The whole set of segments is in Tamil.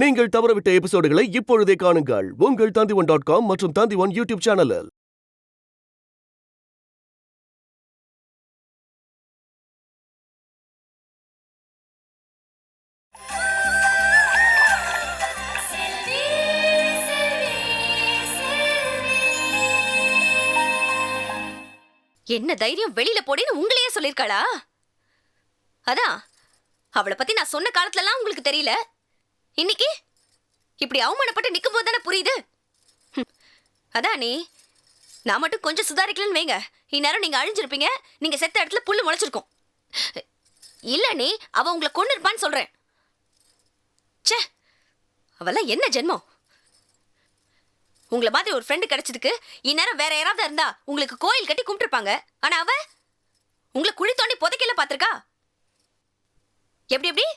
நீங்கள் தவறவிட்ட எபிசோடுகளை இப்பொழுதே காணுங்கள் உங்கள் Tandivan.com மற்றும் Tandivan யூடியூப் சேனலில். என்ன தைரியம் வெளியில போடின்னு உங்களையே சொல்லிருக்காளா? அதான் அவளை பத்தி நான் சொன்ன காலத்துலலாம் உங்களுக்கு தெரியல. இன்னைக்கு இப்படி அவமானப்பட்டு நிக்கும் போது தானே புரியுது. அதான் நான் மட்டும் கொஞ்சம் சுதாரிக்கலன்னு வைங்க, இந்நேரம் நீங்க அழிஞ்சிருப்பீங்க. நீங்க செத்த இடத்துல புல்லு முளைச்சிருக்கும். இல்ல அவ உங்களை கொண்டு இருப்பான்னு சொல்றேன். ச்சே, அவெல்லாம் என்ன ஜென்மம். உங்களை மாதிரி ஒரு ஃப்ரெண்டு கிடைச்சதுக்கு இந்நேரம் வேற யாராவது இருந்தா உங்களுக்கு கோயில் கட்டி கும்பிட்டுருப்பாங்க. ஆனா அவ உங்களை குழி தோண்டி புதைக்கல பாத்திருக்கா. எப்படி எப்படி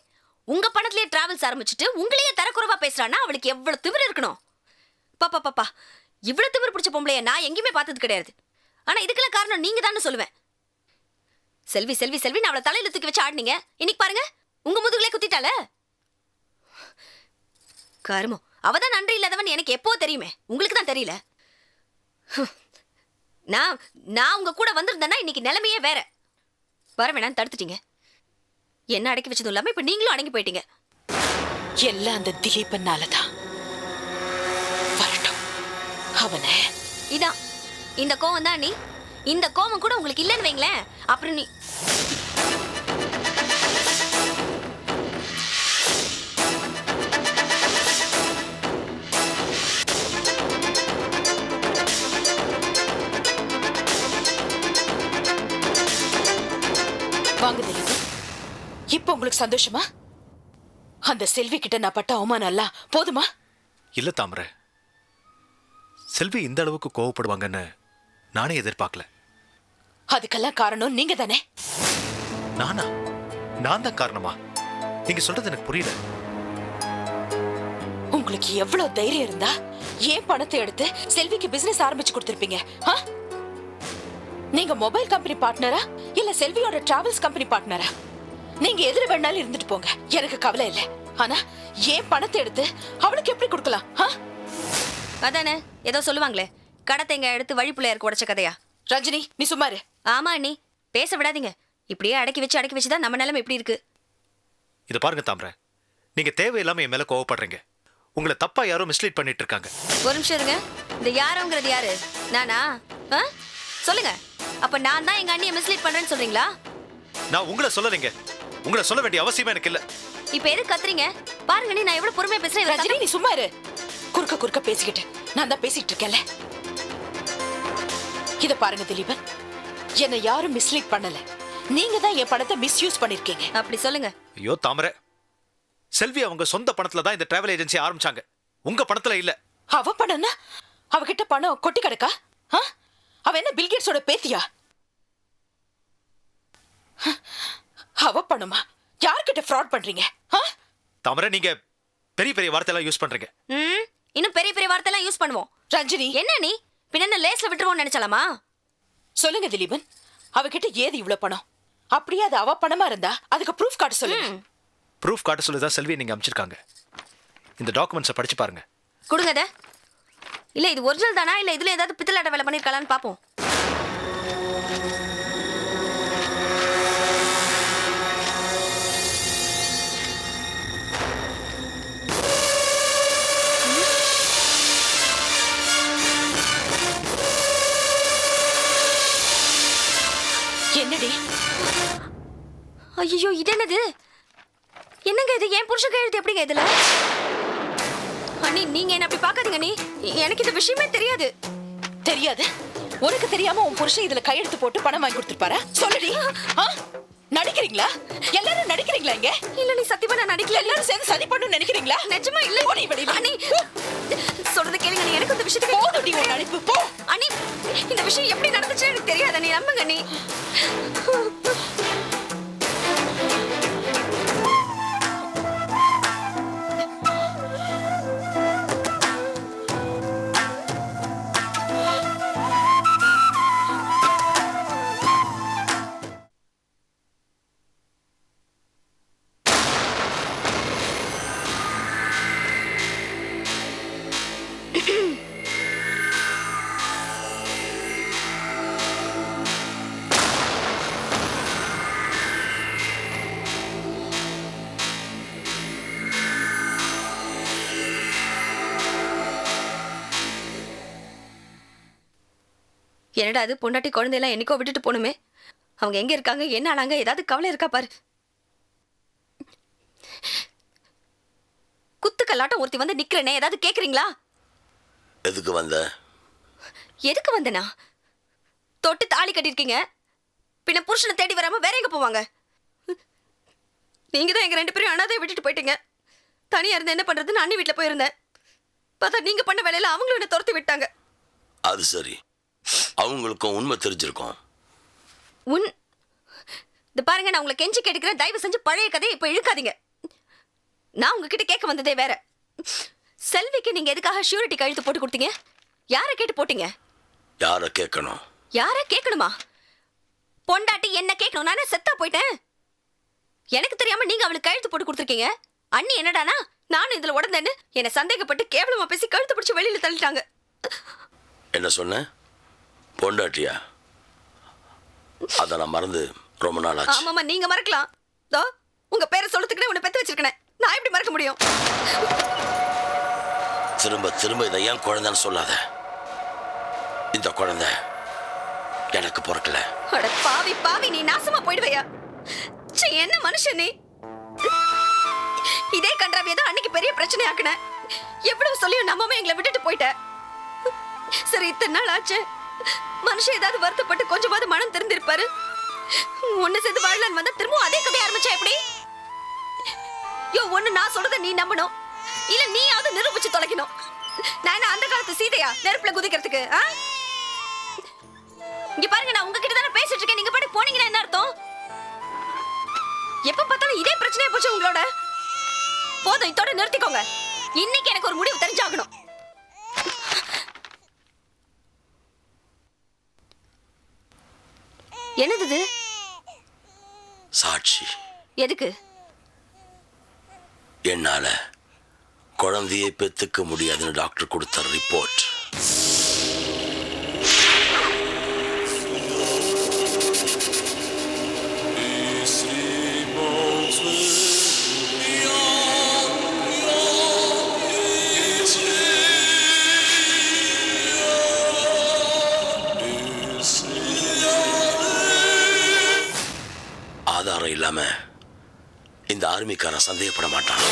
உங்க பணத்திலேயே டிராவல்ஸ் ஆரம்பிச்சுட்டு உங்களையே தரக்குறைவா பேசுறான்னா அவளுக்கு எவ்வளவு திமிரு இருக்கணும். பாப்பா பாப்பா, இவ்வளவு திமிரு பிடிச்ச பொம்பளைய நான் எங்கேயுமே பார்த்தது கிடையாது. ஆனா இதுக்கெல்லாம் காரணம் நீங்க தான் சொல்லுவேன். செல்வி செல்வி செல்வி நான் அவளை தலையில தூக்கி வச்சு ஆடினீங்க. இன்னைக்கு பாருங்க உங்க முதுகுலே குத்திட்டால. கருமம், அவதான் நன்றி இல்லாதவன் எனக்கு எப்போ தெரியுமே, உங்களுக்கு தான் தெரியல. நான் உங்க கூட வந்திருந்தேன்னா இன்னைக்கு நிலைமையே வேற. வர வேணான்னு தடுத்துட்டீங்க. என்ன அடக்கி வச்சதும் இல்லாம இப்ப நீங்களும் அடங்கி போயிட்டீங்க. எல்லாம் அந்த திலீபனாலதான். வரட்டும் அவன. இதான் இந்த கோவம் தான். இந்த கோவம் கூட உங்களுக்கு இல்லைன்னு வைங்களேன். அப்புறம் வாங்க திலீபன், இப்ப உங்களுக்கு சந்தோஷமா? அந்த செல்வி கிட்ட நான் பட்ட அவமானம் எல்லாம் போதுமா? இல்ல தாமரை, செல்வி இந்த அளவுக்கு கோவப்படுவாங்கன்னு நானே எதிர்பார்க்கல. அதுக்கெல்லாம் காரணம் நீங்க தானே. நானா? நான் தான் காரணமா? நீங்க சொல்றது எனக்கு புரியல. உங்களுக்கு எவ்வளவு தைரியம் இருந்தா ஏன் பணத்தை எடுத்து செல்விக்கு பிசினஸ் ஆரம்பிச்சு கொடுத்திருப்பீங்க? நீங்க மொபைல் கம்பெனி பார்ட்னரா இல்ல செல்வியோட டிராவல்ஸ் கம்பெனி பார்ட்னரா? நீங்க எதிர வேணாலும் இருந்துட்டு போங்க, எனக்கு கவலை இல்லை. ஆனா ஏன் பணத்தை எடுத்து அவளுக்கு எப்படி கொடுக்கலாம்? அதானே ஏதோ சொல்லுவாங்களே, கடத்தைங்க எடுத்து வழிப்புள்ளையருக்கு உடைச்ச கதையா? ரஜினி நீ சும்மாரு. ஆமா பேச விடாதீங்க. இப்படியே அடக்கி வச்சுதான் நம்ம நிலைமை எப்படி இருக்கு. இத பாருங்க தாமரை, நீங்க தேவையில்லாம என் மேல கோவப்படுறீங்க. உங்களை தப்பா யாரோ மிஸ்லீட் பண்ணிட்டு இருக்காங்க. ஒரு நிமிஷம் இருங்க. இந்த யாரோங்கிறது யாரு? நானா? சொல்லுங்க. அப்ப நான் தான் எங்க அண்ணியை மிஸ்லீட் பண்றேன்னு சொல்றீங்களா? நான் உங்களை சொல்லலைங்க. உங்களை சொல்ல வேண்டிய அவசியமே எனக்கு இல்ல. இப்ப எது கத்துறீங்க? பாருங்க நான் எவ்வளவு பொறுமையா பேசுறேன். ரஜினி நீ சும்மா இரு. குறுக்க பேசிக்கிட்டு நான் தான் பேசிட்டு இருக்கேன்ல. இத பாருங்க திலீபன், என்னை யாரும் மிஸ்லீட் பண்ணல. நீங்க தான் என் பணத்தை மிஸ்யூஸ் பண்ணிருக்கீங்க. அப்படி சொல்லுங்க. ஐயோ தாமரை, செல்வி அவங்க சொந்த பணத்துல தான் இந்த டிராவல் ஏஜென்சி ஆரம்பிச்சாங்க, உங்க பணத்துல இல்ல. அவ பணம்னா அவகிட்ட பணம் கொட்டி கிடக்கா? அவ என்ன பில்கேட்ஸோட பேத்தியா? அவ பணமா? யார்கிட்ட ஃப்ராட் பண்றீங்க? தாமரை, நீங்க பெரிய பெரிய வார்த்தையெல்லாம் யூஸ் பண்றீங்க. இன்னும் பெரிய பெரிய வார்த்தையெல்லாம் யூஸ் பண்ணுவோம். ரஞ்சினி என்ன பின்ன லேஸ்ல விட்டுருவோம் நினைச்சலாமா? சொல்லுங்க திலீபன், அவகிட்ட ஏது இவ்வளவு பணம்? அப்படியே அது அவ பணமா இருந்தா அதுக்கு ப்ரூஃப் காட்ட சொல்லுங்க. ப்ரூஃப் காட்ட சொல்லிதான் செல்வி நீங்க அமைச்சிருக்காங்க. இந்த டாக்குமெண்ட்ஸை படிச்சு பாருங்க. கொடுங்க அத. இல்ல இது ஒரிஜினல் தானா இல்ல இதுல ஏதாவது பித்தலாட்ட வேலை பண்ணிருக்காளான்னு பாப்போம். என்னடி? ஐயோ, இது என்னது? என்னங்க இது? என் புருஷ கையெழுத்து எப்படிங்க இதுல? அண்ணி நீங்க என்ன அப்படி பாக்காதீங்க அண்ணி. எனக்கு இந்த விஷயமே தெரியாது. தெரியாது? உனக்கு தெரியாம உன் புருஷன் இதுல கையெழுத்து போட்டு பணம் வாங்கி கொடுத்திருப்பாரா? சொல்லுடி. நடிக்கிறீங்களா? எல்லாரும் நடிக்கிறீங்களா இங்க? இல்ல நீ சத்தியமா நான் நடிக்கல. எல்லாரும் சேர்ந்து சதி பண்ணணும்னு நினைக்கிறீங்களா? நிஜமா இல்ல. போடி வெளியில. அண்ணி சொல்றது கேளுங்க அண்ணி. எனக்கு இந்த விஷயத்துக்கு போடுடி உன் நடிப்பு போ. அண்ணி இந்த விஷயம் எப்படி நடந்துச்சு எனக்கு தெரியாது அண்ணி. நம்புங்க அண்ணி. என்னடா அது பொண்டாட்டி குழந்தையெல்லாம் என்னைக்கோ விட்டுட்டு போகணுமே. அவங்க எங்க இருக்காங்க, என்ன ஆனாங்க, ஏதாவது கவலை இருக்கா பாரு. குத்துக்கல்லாட்டம் ஒருத்தி வந்து நிக்கிறேனே, ஏதாவது கேக்குறீங்களா? எதுக்கு வந்த? எதுக்கு வந்தனா? தொட்டு தாலி கட்டிருக்கீங்க, பின்ன புருஷனை தேடி வராம வேற எங்க போவாங்க? நீங்க தான் எங்க 2 பேரும் அனாதையை விட்டுட்டு போயிட்டீங்க. தனியா இருந்து என்ன பண்றதுன்னு அண்ணி வீட்டுல போயிருந்தேன். பார்த்தா நீங்க பண்ண வேலையில அவங்களும் என்ன துரத்தி விட்டாங்க. அது சரி, அவங்களுக்கும் உண்மை தெரிஞ்சிருக்கும். இந்த பாருங்க, நான் உங்களை கெஞ்சி கேட்டுக்கிறேன், தயவு செஞ்சு பழைய கதையை இப்ப இழுக்காதீங்க. நான் உங்ககிட்ட கேட்க வந்ததே வேற. செல்விக்கு நீங்க எதுக்காக ஷூரிட்டி கழுத்து போட்டு கொடுத்தீங்க? யாரை கேட்டு போட்டீங்க? யாரை கேட்கணும்? யாரை கேட்கணுமா? பொண்டாட்டி என்ன கேட்கணும்? நானே செத்தா போயிட்டேன். எனக்கு தெரியாம நீங்க அவளுக்கு கழுத்து போட்டு கொடுத்துருக்கீங்க. அண்ணி என்னடானா நானும் இதுல உடந்தேன்னு என்னை சந்தேகப்பட்டு கேவலமா பேசி கழுத்து பிடிச்சி வெளியில தள்ளிட்டாங்க. என்ன சொன்ன? பொண்டாட்டியா? அத நான் மறந்து ரொம்ப நாள் ஆச்சு. ஆமாமா, நீங்க மறக்கலாம். தோ உங்க பேரை சொல்றதுக்குனே உன்னை பெத்து வச்சிருக்கேன். நான் எப்படி மறக்க முடியும்? திரும்ப திரும்ப இதை ஏன் குழந்தைன்னு சொல்லாத. இந்த குழந்தை எனக்கு பிறக்கல. அட பாவி பாவி, நீ நாசமா போயிடுவையா? சீ, என்ன மனுஷன் நீ? இதே கன்றாவியை தான் அன்னைக்கு பெரிய பிரச்சனை ஆக்குன. எவ்வளவு சொல்லியும் நம்பாம எங்களை விட்டுட்டு போயிட்ட. சரி, இத்தனை நாள் ஆச்சு, மனுஷன் ஏதாவது வருத்தப்பட்டு கொஞ்சமாவது மனம் திருந்திருப்பாரு. ஒண்ணு சேர்ந்து வாழலான்னு வந்தா திரும்பவும் அதே கதையை ஆரம்பிச்சா எப்படி? ஒண்ணு நான் சொல்றத நீ நம்பணும், இல்ல நீயாவது நிரூபிச்சு தொலைக்கணும். நான் என்ன அந்த காலத்து சீதையா நெருப்புல குதிக்கிறதுக்கு? இங்க பாருங்க, நான் உங்ககிட்ட தானே பேசிட்டு இருக்கேன். நீங்க பாட்டு போனீங்கன்னா என்ன அர்த்தம்? எப்ப பார்த்தாலும் இதே பிரச்சனையா போச்சு உங்களோட. போதும், இதோட நிறுத்திக்கோங்க. இன்னைக்கு எனக்கு ஒரு முடிவு தெரிஞ்சாகணும். என்னது இது? சாட்சி. எதுக்கு? என்னால குழந்தையை பெத்துக்க முடியாதுன்னு டாக்டர் கொடுத்த ரிப்போர்ட். ஆதாரம் இல்லாம இந்த ஆர்மிக்காரன் சந்தேகப்பட மாட்டான்.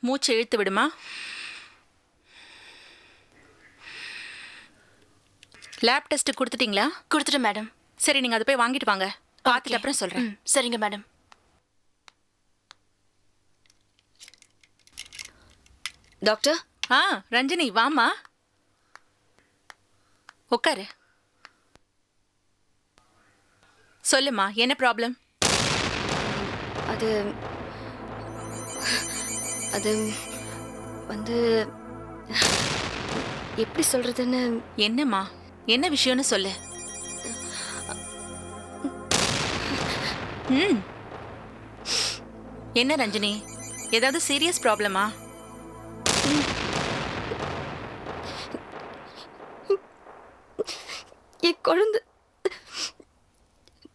மூச்சு இழுத்து விடுமா. லேப் டெஸ்ட் கொடுத்துட்டீங்களா? கொடுத்துட்டேன் மேடம். சரி, நீங்க அதை போய் வாங்கிட்டு வாங்க. பார்த்துட்டு அப்புறம் சொல்றேன். சரிங்க மேடம். டாக்டர். ரஞ்சினி வாமா, உட்காரு. சொல்லுமா, என்ன ப்ராப்ளம்? அது அது வந்து எப்படி சொல்றதுன்னு. என்னம்மா, என்ன விஷயம்னு சொல்லு. என்ன ரஞ்சினி, ஏதாவது சீரியஸ் ப்ராப்ளமா? என் குழந்தை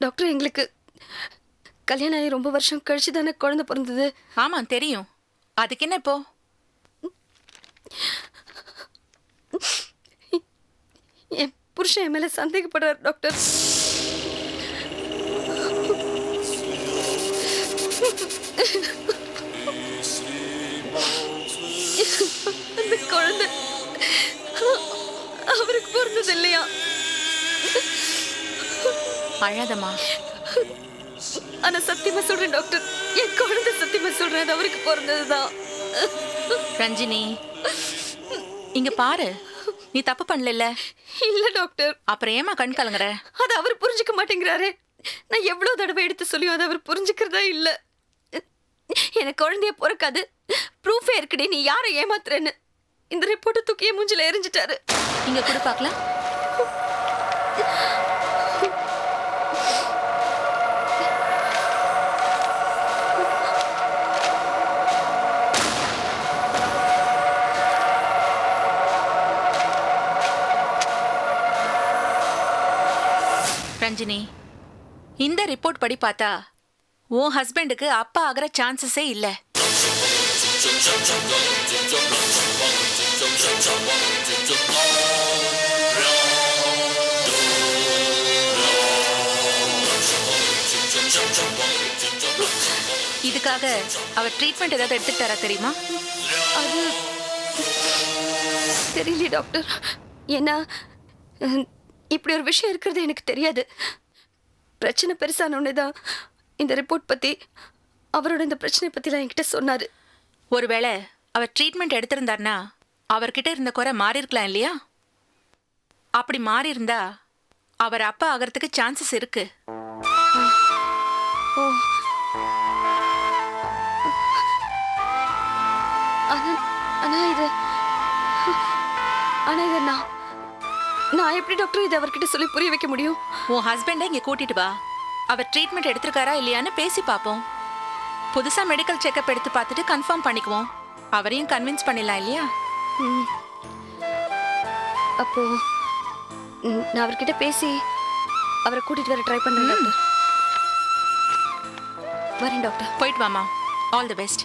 டாக்டர், எங்களுக்கு கல்யாணம் ஆகி ரொம்ப வருஷம் கழிச்சு தானே குழந்தை பிறந்தது. ஆமா தெரியும். அதுக்கு என்ன இப்போ? என் புருஷன் என் மேல சந்தேகப்படுறார் டாக்டர். அந்த குழந்தை அவருக்கு பிறந்தது இல்லையா? அழாதம்மா. ஆனா சத்தியமா சொல்றேன் டாக்டர், என் குழந்தை சத்தியமா சொல்றேன், அது அவருக்கு பிறந்ததுதான். ரஞ்சினி, இங்க பாரு. நீ தப்பு பண்ணல. இல்ல டாக்டர். அப்புறம் ஏமா கண் கலங்குற? அது அவர் புரிஞ்சுக்க மாட்டேங்கிறாரு. நான் எவ்வளவு தடவை எடுத்து சொல்லியும் அதை அவர் புரிஞ்சுக்கிறதா இல்ல. எனக்கு குழந்தைய பிறக்காது, ப்ரூஃபே இருக்குடி, நீ யாரை ஏமாத்துறேன்னு இந்த ரிப்போர்ட்டை தூக்கிய மூஞ்சில எரிஞ்சிட்டாரு. இங்க கூட பார்க்கலாம். ரஞ்சினி, இந்த ரிப்போர்ட் படி பார்த்தா உன் ஹஸ்பண்டுக்கு அப்பா ஆகிற சான்சஸே இல்ல. இதுக்காக அவர் ட்ரீட்மெண்ட் ஏதாவது எடுத்துட்டாரா தெரியுமா? அது தெரியல டாக்டர். ஏன்னா இப்படி ஒரு விஷயம் இருக்கிறது எனக்கு தெரியாது. பிரச்சனை பெருசானோடனே தான் இந்த ரிப்போர்ட் பத்தி, அவரோட இந்த பிரச்சனை பத்திலாம் என்கிட்ட சொன்னாரு. ஒருவேளை அவர் ட்ரீட்மெண்ட் எடுத்திருந்தார்னா அவர்கிட்ட இருந்த குறை மாறி இருக்கலாம் இல்லையா? அப்படி மாறி இருந்தா அவர் அப்பா ஆகிறதுக்கு சான்சஸ் இருக்கு. ஓ, ஆனா இது நான் எப்படி டாக்டர் இதை அவர்கிட்ட சொல்லி புரிய வைக்க முடியும்? உன் ஹஸ்பண்டை இங்க கூட்டிட்டு வா. அவர் ட்ரீட்மெண்ட் எடுத்திருக்காரா இல்லையான்னு பேசி பார்ப்போம். புதுசா மெடிக்கல் செக்அப் எடுத்து பார்த்துட்டு கன்ஃபார்ம் பண்ணிக்குவோம். அவரையும் கன்வின்ஸ் பண்ணிடலாம் இல்லையா? அப்போ நான் அவர்கிட்ட பேசி அவரை கூட்டிட்டு வர ட்ரை பண்றேன் டாக்டர். வரேன் டாக்டர். போயிட்டு வாமா. All the best.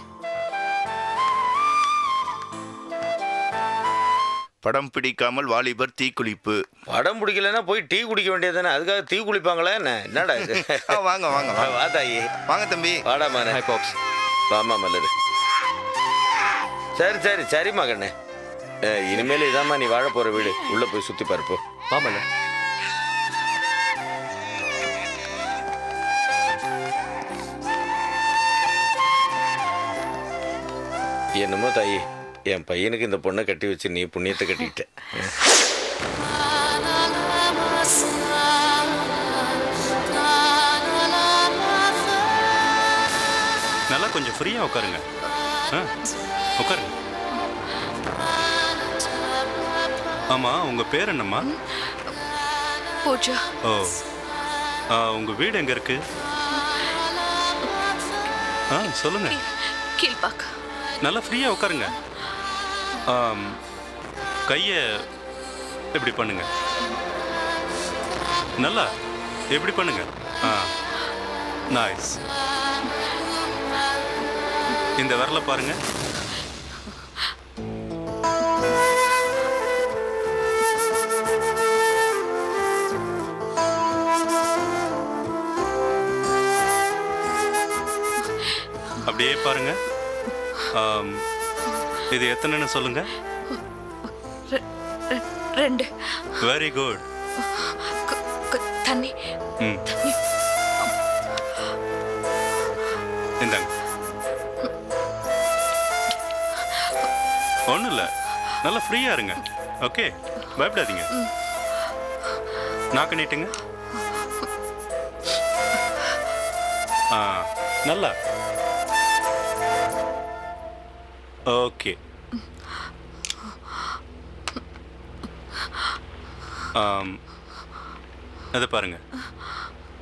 படம் பிடிக்காமல் வாலிபர் தீக்குளிப்பு. படம் பிடிக்கலன்னா போய் டீ குடிக்க வேண்டியதுதானே, அதுக்காக டீ குளிப்பாங்களா என்ன? என்னடா இது? வாங்க வாங்க வாங்க. வா தாயி. வாங்க தம்பி. வாடா மானே. ஹாய் பாப்ஸ். வாமா மலரு. சரி சரி சரிம்மா கண்ணே. இனிமேல் இதாம்மா நீ வாழ போற வீடு. உள்ள போய் சுத்தி பார்ப்போம். வாமண்ணே. என்னமோ தாயி, என் பையனுக்கு இந்த பொண்ணை கட்டி வச்சு நீ புண்ணியத்தை கட்டிக்கிட்ட. நல்லா கொஞ்சம் ஃப்ரீயா உட்காருங்க. உட்காருங்க. ஆமா, உங்க பேர் என்னம்மா? பூஜா. ஓ, உங்க வீடு எங்க இருக்கு? சொல்லுங்க. கீழ்பாக். நல்லா ஃப்ரீயா உட்காருங்க. கைய இப்படி பண்ணுங்க. நல்லா இப்படி பண்ணுங்க. நைஸ். இந்த விரல பாருங்க. அப்படியே பாருங்க. இது எத்தனைன்னு சொல்லுங்க. 2. Very good. தண்ணி. இந்தாங்க. ஒன்றும் இல்லை, நல்லா ஃப்ரீயா இருங்க. ஓகே, பயப்படாதீங்க. நாக்கு நீட்டுங்க. நல்லா. ஓகே. அதை பாருங்க.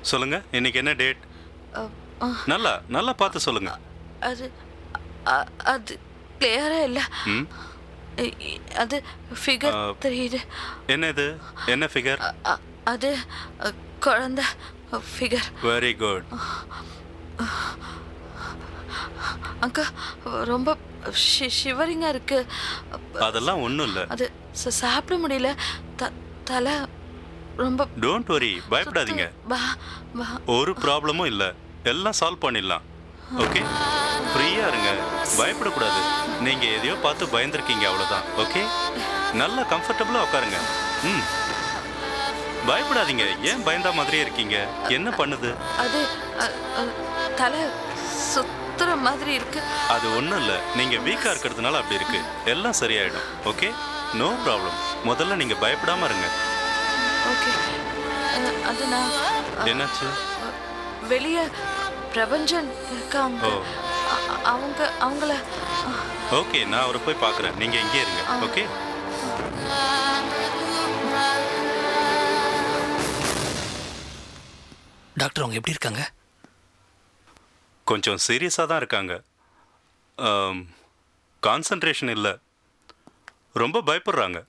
சொல்லுங்க, இன்னைக்கு என்ன டேட்? நல்லா நல்லா பார்த்து சொல்லுங்க. அது அது கிளியரா இல்ல. அது ஃபிகர் தெரியுது. என்ன இது? என்ன ஃபிகர்? அது குழந்தை ஃபிகர். Very good. அக்கா, ரொம்ப ஷிவரிங்கா இருக்கு. அதெல்லாம் ஒன்றும் இல்லை. அது சாப்பிட முடியல. தலை ரொம்ப. டோன்ட் வரி, பயப்படாதீங்க. ஒரு ப்ராப்ளமும் இல்லை, எல்லாம் சால்வ் பண்ணிடலாம். ஓகே, ஃப்ரீயா இருங்க, பயப்படக்கூடாது. நீங்க எதையோ பார்த்து பயந்துருக்கீங்க, அவ்வளோதான். ஓகே, நல்லா கம்ஃபர்டபுளாக உட்காருங்க. பயப்படாதீங்க. ஏன் பயந்தா மாதிரியே இருக்கீங்க? என்ன பண்ணுது? அது தலை சுத்துற மாதிரி இருக்கு. அது ஒன்றும் இல்லை, நீங்கள் வீக்காக இருக்கிறதுனால அப்படி இருக்கு. எல்லாம் சரியாயிடும். Okay, no problem. முதல்ல நீங்க பயப்படாம இருங்க. ஓகே. அது நான் என்னாச்சு? வெளிய பிரபஞ்சன் இருக்காங்க. ஓ. அவங்கள ஓகே, நான் அவரை போய் பார்க்குறேன். நீங்க இங்கே இருங்க. ஓகே. டாக்டர் அவங்க எப்படி இருக்காங்க? கொஞ்சம் சீரியஸாக தான் இருக்காங்க. கான்சன்ட்ரேஷன் இல்லை, ரொம்ப பயப்படுறாங்க.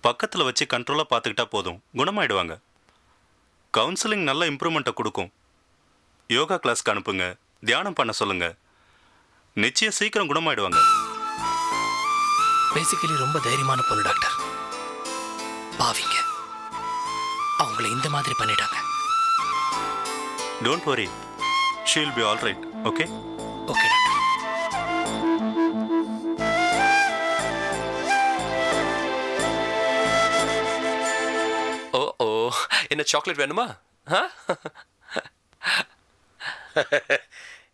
பக்கத்தில் வச்சு கண்ட்ரோலாக பார்த்துக்கிட்டா போதும், குணமாயிடுவாங்க. கவுன்சிலிங் நல்ல இம்ப்ரூவ்மெண்ட்டை கொடுக்கும். யோகா கிளாஸ்க்கு அனுப்புங்க, தியானம் பண்ண சொல்லுங்க. நிச்சயம் சீக்கிரம் குணமாயிடுவாங்க. பேசிக்கலி ரொம்ப தைரியமான பொண்ணு டாக்டர். பாவிங்க அவங்கள இந்த மாதிரி பண்ணிட்டாங்க. Don't worry, she will be all right. Okay. Okay doctor. ஓ ஓ, என்ன சாக்லேட் வேணுமா?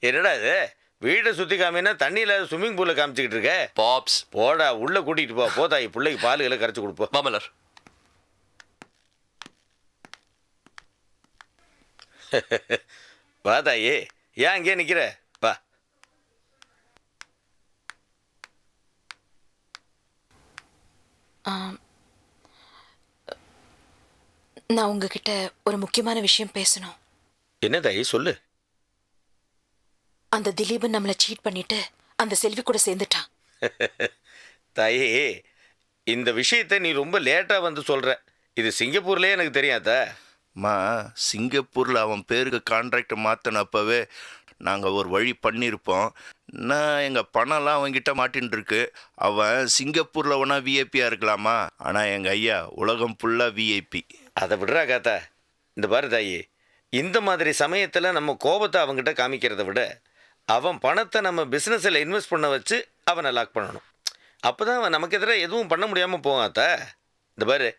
என்னடா இது, வீட்டை சுற்றி காமினா தண்ணியில் ஸ்விம்மிங் பூலில் காமிச்சிக்கிட்டு இருக்க? பாப்ஸ், போடா உள்ளே கூட்டிகிட்டு போ. போதாய் பிள்ளைக்கு பாலுகளை கரைச்சி கொடுப்போம். மாமலர். வா தாயே, ஏன் அங்கேயே நிற்கிற? வா. நான் உங்ககிட்ட ஒரு முக்கியமான விஷயம் பேசணும். என்ன தாயே சொல்லு. அந்த திலீபன் நம்மளை சீட் பண்ணிட்டு அந்த செல்வி கூட சேர்ந்துட்டான். தாயே, இந்த விஷயத்தை நீ ரொம்ப லேட்டாக வந்து சொல்கிற. இது சிங்கப்பூர்லேயே எனக்கு தெரியாதா? மா, சிங்கப்பூரில் அவன் பேருக்கு கான்ட்ராக்டை மாற்றினப்பவே நாங்கள் ஒரு வழி பண்ணியிருப்போம். நான் எங்கள் பணம்லாம் அவன்கிட்ட மாட்டின்னு இருக்கு. அவன் சிங்கப்பூரில் ஒன்றா விஐபியாக இருக்கலாமா, ஆனால் எங்கள் ஐயா உலகம் ஃபுல்லாக விஐபி. அதை விடுறா காத்தா. இந்த பாரு தாயி, இந்த மாதிரி சமயத்தில் நம்ம கோபத்தை அவங்ககிட்ட காமிக்கிறத விட அவன் பணத்தை நம்ம பிஸ்னஸில் இன்வெஸ்ட் பண்ண வச்சு அவனை லாக் பண்ணணும். அப்போ தான் அவன் நமக்கு எதிராக எதுவும் பண்ண முடியாமல் போகாத்தா. இந்த பாரு,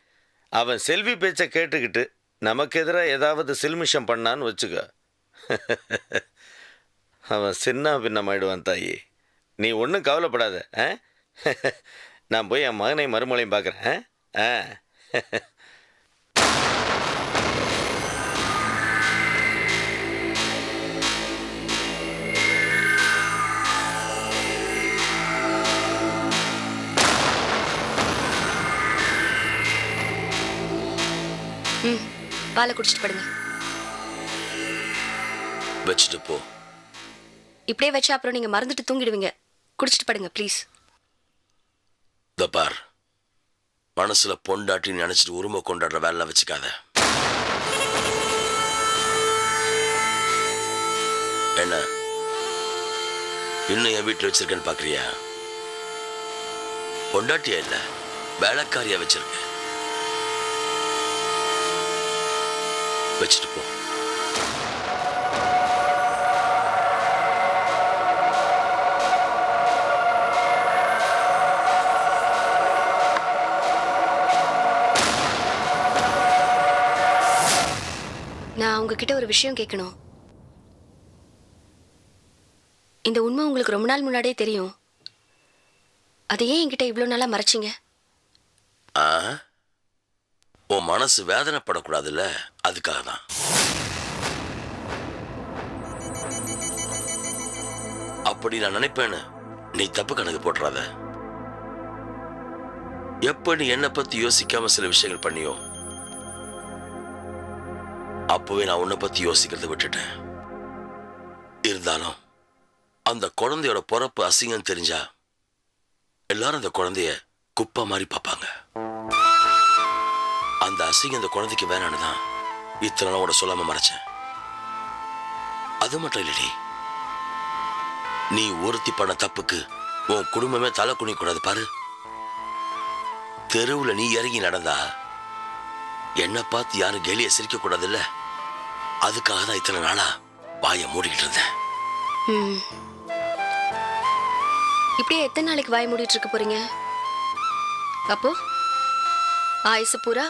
அவன் செல்வி பேச்சை கேட்டுக்கிட்டு நமக்கு எதிராக ஏதாவது சில்மிஷம் பண்ணான்னு வச்சுக்க, அவன் சின்ன பின்னமாயிடுவான் தாயி. நீ ஒன்றும் கவலைப்படாத. நான் போய் என் மகனை மருமகளையும் பார்க்குறேன். பாலை குடிச்சிட்டு படுங்க. வச்சுட்டு போ. இப்படியே வச்சா அப்புறம் நீங்க மறந்துட்டு தூங்கிடுவீங்க. குடிச்சிட்டு படுங்க ப்ளீஸ். இந்த பார், மனசுல பொண்டாட்டி நினைச்சிட்டு உரிமை கொண்டாடுற வேலை வச்சுக்காத. என்ன இன்னும் என் வீட்டில் வச்சிருக்கேன்னு பாக்குறியா? பொண்டாட்டியா இல்ல, வேலைக்காரியா வச்சிருக்க. வச்சுட்டு போ. நான் உங்ககிட்ட ஒரு விஷயம் கேட்கணும். இந்த உண்மை உங்களுக்கு ரொம்ப நாள் முன்னாடியே தெரியும். அதை ஏன் என்கிட்ட இவ்வளோ நாளா மறைச்சிங்க? உன் மனசு வேதனைப்படக்கூடாதுல்ல, அதுக்காக தான். அப்படி நான் நினைப்பேன்னு நீ தப்பு கணக்கு போட்டுறாத. எப்ப நீ என்னை பத்தி யோசிக்காம சில விஷயங்கள் பண்ணியோ, அப்பவே நான் உன்னை பத்தி யோசிக்கிறத விட்டுட்டேன். இருந்தாலும் அந்த குழந்தையோட பிறப்பு அசிங்கம் தெரிஞ்சா எல்லாரும் அந்த குழந்தைய குப்பை மாதிரி பார்ப்பாங்க. அந்த அசிங்கம் அந்த குழந்தைக்கு வேணான்னு தான் இத்தனை நாளோட சொல்லாம மறைச்சேன். அது மட்டும் இல்லடி, நீ ஒருத்தி பண்ண தப்புக்கு உன் குடும்பமே தலை குனிய கூடாது பாரு. தெருவுல நீ இறங்கி நடந்தா என்ன பார்த்து யாரும் கேலிய சிரிக்க கூடாது இல்ல. அதுக்காக தான் இத்தனை நாளா வாயை மூடிக்கிட்டு இருந்தேன். இப்படியே எத்தனை நாளைக்கு வாய் மூடிட்டு இருக்க போறீங்க? அப்போ ஆயுசு பூரா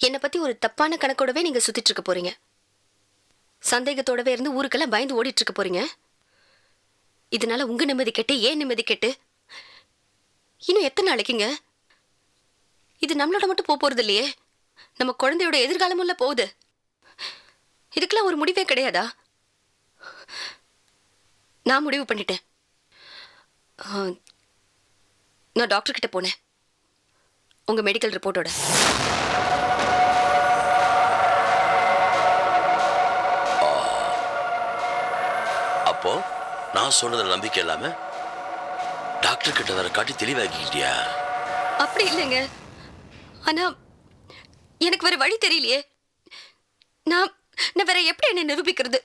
என்னை பத்தி ஒரு தப்பான கணக்கோடவே நீங்க சுத்திட்டு இருக்க போறீங்க. சந்தேகத்தோடவே இருந்து ஊருக்கெல்லாம் பயந்து ஓடிட்டு இருக்க போறீங்க. இதனால உங்க நிம்மதி கெட்டு ஏன் நிம்மதி கெட்டு இன்னும் எத்தனை நாளைக்குங்க? இது நம்மளோட மட்டும் போறது இல்லையே, நம்ம குழந்தையோட எதிர்காலமும் போகுது. இதுக்கெல்லாம் ஒரு முடிவே கிடையாதா? நான் முடிவு பண்ணிட்டேன். நான் டாக்டர் கிட்ட போனேன் உங்க மெடிக்கல் ரிப்போர்ட்டோட. அப்போ நான் சொன்னது நம்பிக்கை இல்லாம டாக்டர் கிட்ட வர காட்டி தெளிவாக்கிட்டியா? அப்படி இல்லைங்க, ஆனா எனக்கு வேற வழி தெரியலையே. நான் வேற எப்படி என்ன நிரூபிக்கிறது?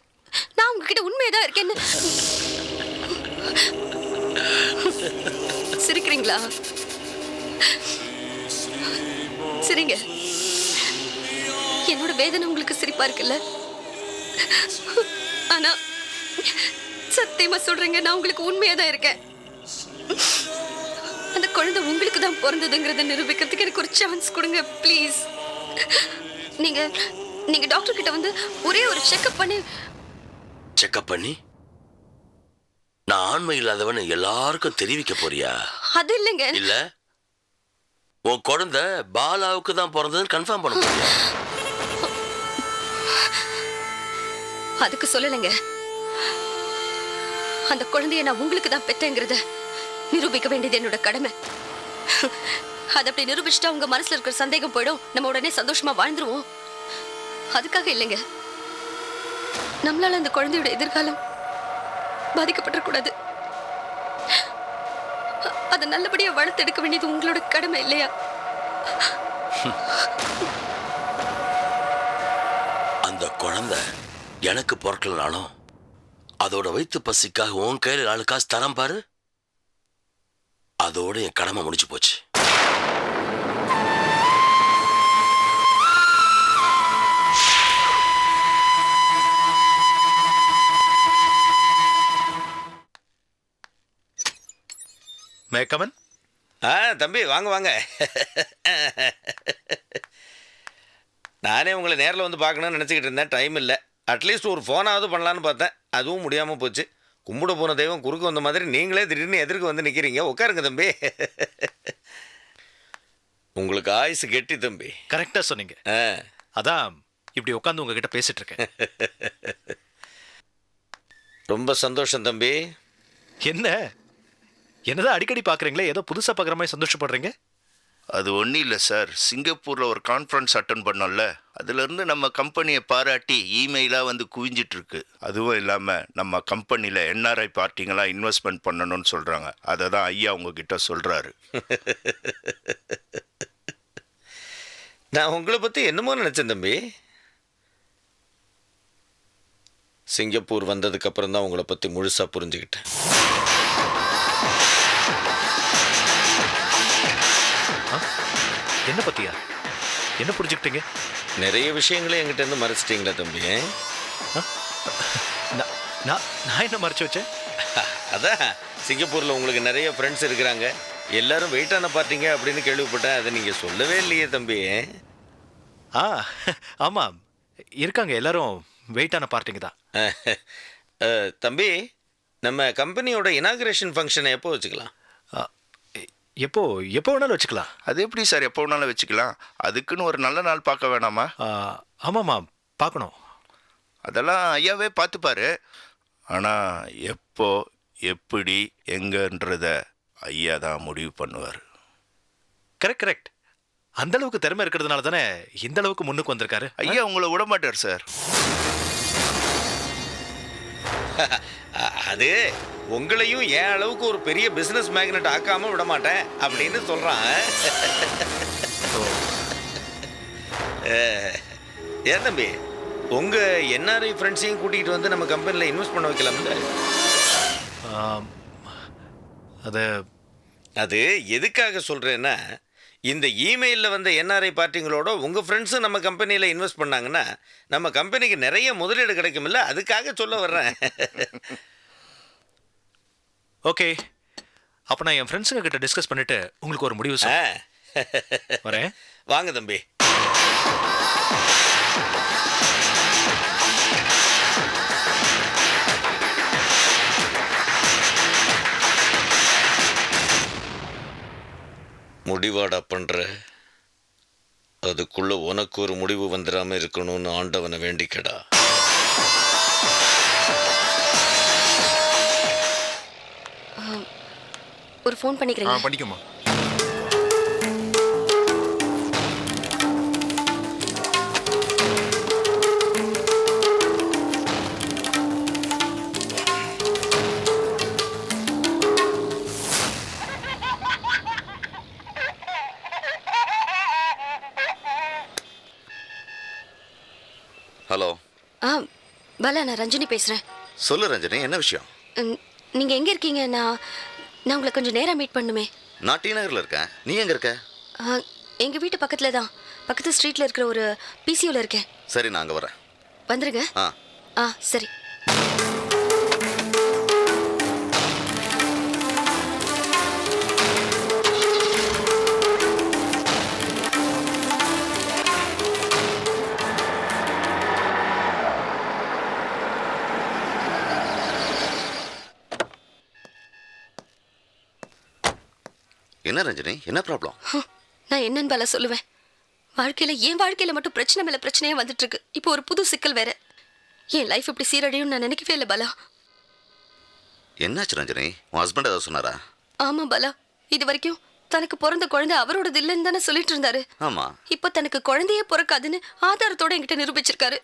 நான் உங்ககிட்ட உண்மையதான் இருக்கேன்னு. சிரிக்கிறீங்களா? சரிங்க, என்னோட வேதனை உங்களுக்கு சிரிப்பா இருக்குல்ல? ஆனா சத்தியமா சொல்றேங்க, நான் உங்களுக்கு உண்மையாதான் இருக்கேன். அந்த குழந்தை உங்களுக்கு தான் பிறந்ததுங்கிறத நிரூபிக்கிறதுக்கு எனக்கு ஒரு சான்ஸ் கொடுங்க ப்ளீஸ். நீங்க டாக்டர் கிட்ட வந்து ஒரே ஒரு செக்அப் பண்ணி நான் ஆண்மை இல்லாதவன் எல்லாருக்கும் தெரிவிக்க போறியா? அது இல்லைங்க. இல்ல உன் குழந்தை பாலாவுக்கு தான் பிறந்ததுன்னு கன்ஃபார்ம் பண்ண போறியா? அதுக்கு சொல்லலைங்க, அந்த குழந்தைய நான் உங்களுக்கு தான் பெத்தேங்கிறத நிரூபிக்க வேண்டியது என்னோட கடமை. அது அப்படி நிரூபிச்சுட்டா உங்க மனசுல இருக்கிற சந்தேகம் போயிடும், நம்ம உடனே சந்தோஷமா வாழ்ந்துருவோம். அதுக்காக இல்லைங்க, நம்மளால அந்த குழந்தையோட எதிர்காலம் பாதிக்கப்படக்கூடாது. அதை நல்லபடியா வளர்த்தெடுக்க வேண்டியது உங்களோட கடமை இல்லையா? அந்த குழந்தை எனக்கு பிறக்கலனாலும் அதோட வயிற்று பசிக்காக உன் கையில் 4 காசு தரம் பாரு, அதோட என் கடமை முடிச்சு போச்சு. May come in? தம்பி வாங்க வாங்க. நானே உங்களை நேரில் வந்து பார்க்கணும்னு நினச்சிக்கிட்டு இருந்தேன், டைம் இல்லை. அட்லீஸ்ட் ஒரு ஃபோனாவது பண்ணலான்னு பார்த்தேன், அதுவும் முடியாமல் போச்சு. கும்பிட போன தெய்வம் குறுக்க வந்த மாதிரி நீங்களே திடீர்னு எதிர்க்கு வந்து நிற்கிறீங்க. உட்காருங்க தம்பி. உங்களுக்கு ஆயுசு கெட்டி தம்பி. கரெக்டாக சொன்னீங்க. அதான் இப்படி உட்காந்து உங்ககிட்ட பேசிட்டு இருக்கேன். ரொம்ப சந்தோஷம் தம்பி. என்னதான் அடிக்கடி பார்க்குறீங்களே, ஏதோ புதுசாக பார்க்குற மாதிரி சந்தோஷப்படுறீங்க? அது ஒன்றும் இல்லை சார், சிங்கப்பூரில் ஒரு கான்ஃபரன்ஸ் அட்டன் பண்ணோம்ல, அதுலேருந்து நம்ம கம்பெனியை பாராட்டி இமெயிலாக வந்து குவிஞ்சிட்ருக்கு. அதுவும் இல்லாமல் நம்ம கம்பெனியில் என்ஆர்ஐ பார்ட்டிங்கெல்லாம் இன்வெஸ்ட்மெண்ட் பண்ணணும்னு சொல்கிறாங்க. அதை தான் ஐயா உங்ககிட்ட சொல்கிறாரு. நான் உங்களை பற்றி என்னமோ நினச்சேன் தம்பி. சிங்கப்பூர் வந்ததுக்கப்புறம் தான் உங்களை பற்றி முழுசாக புரிஞ்சுக்கிட்டேன். என்ன பத்தியா? என்ன புரிஞ்சுக்கிட்டீங்க? நிறைய விஷயங்களே என்கிட்ட இருந்து மறைச்சிட்டீங்களா தம்பி? நான் என்ன மறைச்சு வச்சேன்? அதான் சிங்கப்பூரில் உங்களுக்கு நிறைய ஃப்ரெண்ட்ஸ் இருக்கிறாங்க, எல்லாரும் வெயிட்டான பார்த்தீங்க அப்படின்னு கேள்விப்பட்டேன். அதை நீங்கள் சொல்லவே இல்லையே தம்பி. ஆமாம், இருக்காங்க, எல்லாரும் வெயிட்டான பார்ட்டிங்க தான். தம்பி, நம்ம கம்பெனியோட இனாகுரேஷன் ஃபங்க்ஷனை எப்போ வச்சுக்கலாம்? எப்போ வேணாலும் வச்சுக்கலாம். அது எப்படி சார் எப்போ வேணாலும் வச்சுக்கலாம்? அதுக்குன்னு ஒரு நல்ல நாள் பார்க்க வேணாமா? ஆமாம்மா, பார்க்கணும். அதெல்லாம் ஐயாவே பார்த்துப்பாரு. ஆனால் எப்போ எப்படி எங்கன்றத ஐயா தான் முடிவு பண்ணுவார். கரெக்ட். அந்த அளவுக்கு திறமை இருக்கிறதுனால தானே இந்த அளவுக்கு முன்னுக்கு வந்திருக்காரு. ஐயா உங்களை விட மாட்டார் சார். அது உங்களையும் என் அளவுக்கு ஒரு பெரிய பிசினஸ் மேக்னெட் ஆக்காம விட மாட்டேன் அப்படின்னு சொல்றான். ஏன் தம்பி, உங்க என்ஆர்ஐ ஃப்ரெண்ட்ஸையும் கூட்டிகிட்டு வந்து நம்ம கம்பெனியில் இன்வெஸ்ட் பண்ண வைக்கலாம்ல? அது எதுக்காக சொல்றேன்னா, இந்த இமெயிலில் வந்த என்ஆர்ஐ பார்ட்டிங்களோட உங்கள் ஃப்ரெண்ட்ஸும் நம்ம கம்பெனியில் இன்வெஸ்ட் பண்ணாங்கன்னா நம்ம கம்பெனிக்கு நிறைய முதலீடு கிடைக்குமில்ல, அதுக்காக சொல்ல வர்றேன். ஓகே, அப்போ நான் என் ஃப்ரெண்ட்ஸுங்க கிட்ட டிஸ்கஸ் பண்ணிட்டு உங்களுக்கு ஒரு முடிவு வரேன். வாங்க தம்பி. முடிவாடா பண்ற? அதுக்குள்ள உனக்கு ஒரு முடிவு வந்துடாம இருக்கணும்னு ஆண்டவனை வேண்டிக்கடா. ஒரு ஃபோன் பண்ணிக்கிறேன். பண்ணிக்கோமா. ஹலோ. பாலா, நான் ரஞ்சினி பேசுறேன். சொல்லு ரஞ்சனி, என்ன விஷயம்? நீங்க எங்க இருக்கீங்க? நான் உங்களை கொஞ்சம் நேரா மீட் பண்ணுமே. நான் டி நகர்ல இருக்கேன். நீ எங்க இருக்க? எங்க வீட்டு பக்கத்துல தான், பக்கத்து ஸ்ட்ரீட்ல இருக்கிற ஒரு பிசிஓல இருக்கேன். சரி, நான் அங்க வரேன். வந்துருங்க. சரி. என்ன ரஞ்சனி, என்ன ப்ராப்ளம்? நான் என்னன்னு பாலா சொல்லுவேன். என் வாழ்க்கையில மட்டும் பிரச்சனை மேல பிரச்சனையே வந்துட்டு இருக்கு. இப்போ ஒரு புது சிக்கல் வேற. என் லைஃப் இப்படி சீரடையும் நான் நினைக்கவே இல்லை பாலா. என்னாச்சு ரஞ்சனி? உன் ஹஸ்பண்ட் ஏதாவது சொன்னாரா? ஆமா பாலா, இது வரைக்கும் தனக்கு பிறந்த குழந்தை அவரோடது இல்லைன்னு தானே சொல்லிட்டு இருந்தாரு. ஆமா. இப்போ தனக்கு குழந்தையே பிறக்காதுன்னு ஆதாரத்தோட என்கிட்ட நிரூபிச்சிருக்காரு.